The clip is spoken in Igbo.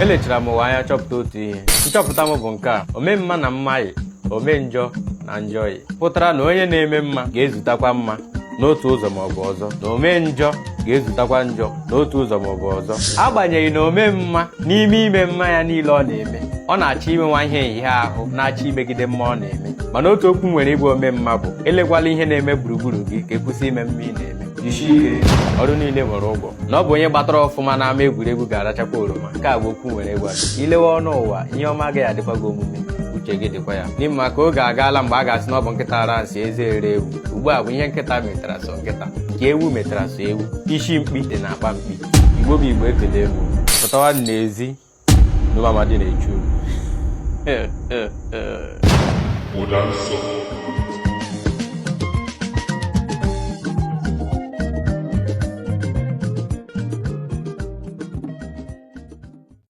elechara m ụwa anya chọpụta otu ihe. Nchọpụta m bụ nke a: ome mma na mmaghị, ome njọ na njọghị. Pụtara na onye na-eme mma ga-ezutakwa mma n'otu ụzọ maọbụ ọzọ, na ome njọ ga-ezutakwa njọ n'otu ụzọ maọbụ ọzọ. Agbanyeghị na ome mma n'ime ime mma ya niile ọ na-eme, ọ na-achọ imenwa ihe ehihie ahụ na-achọ imegide mma ọ na-eme. Mana otu okwu nwere ịbụ ome mma bụ elekwala ihe na-eme gburugburu gị ka ekwụsị ime mma ị na-eme. Jisie ike, ọrụ niile nwere ụgwọ. Na ọ bụ onye gbatara ọfụma n'ama egwuregwu ga-arachakwa oroma. Nke a bụ okwu nwere ịgwa gị. Ilewe ọnụ ụwa, ihe ọma agaghị adịkwa gị omume, uche gị dịkwa ya. N'ime maka oge agaala mgbe a ga-asị na ọ bụ nkịta ara nsị eze ere ewu. Ugbu a bụ ihe nkịta metara sọ nkịta, nke ewu metara sọ ewu. Isi mkpi dị na akpa mkpi. Igbo bụ Igbo, ekele egwu pụtawa n'ezi n'ụwa amadị na-echu. Ụda nsọ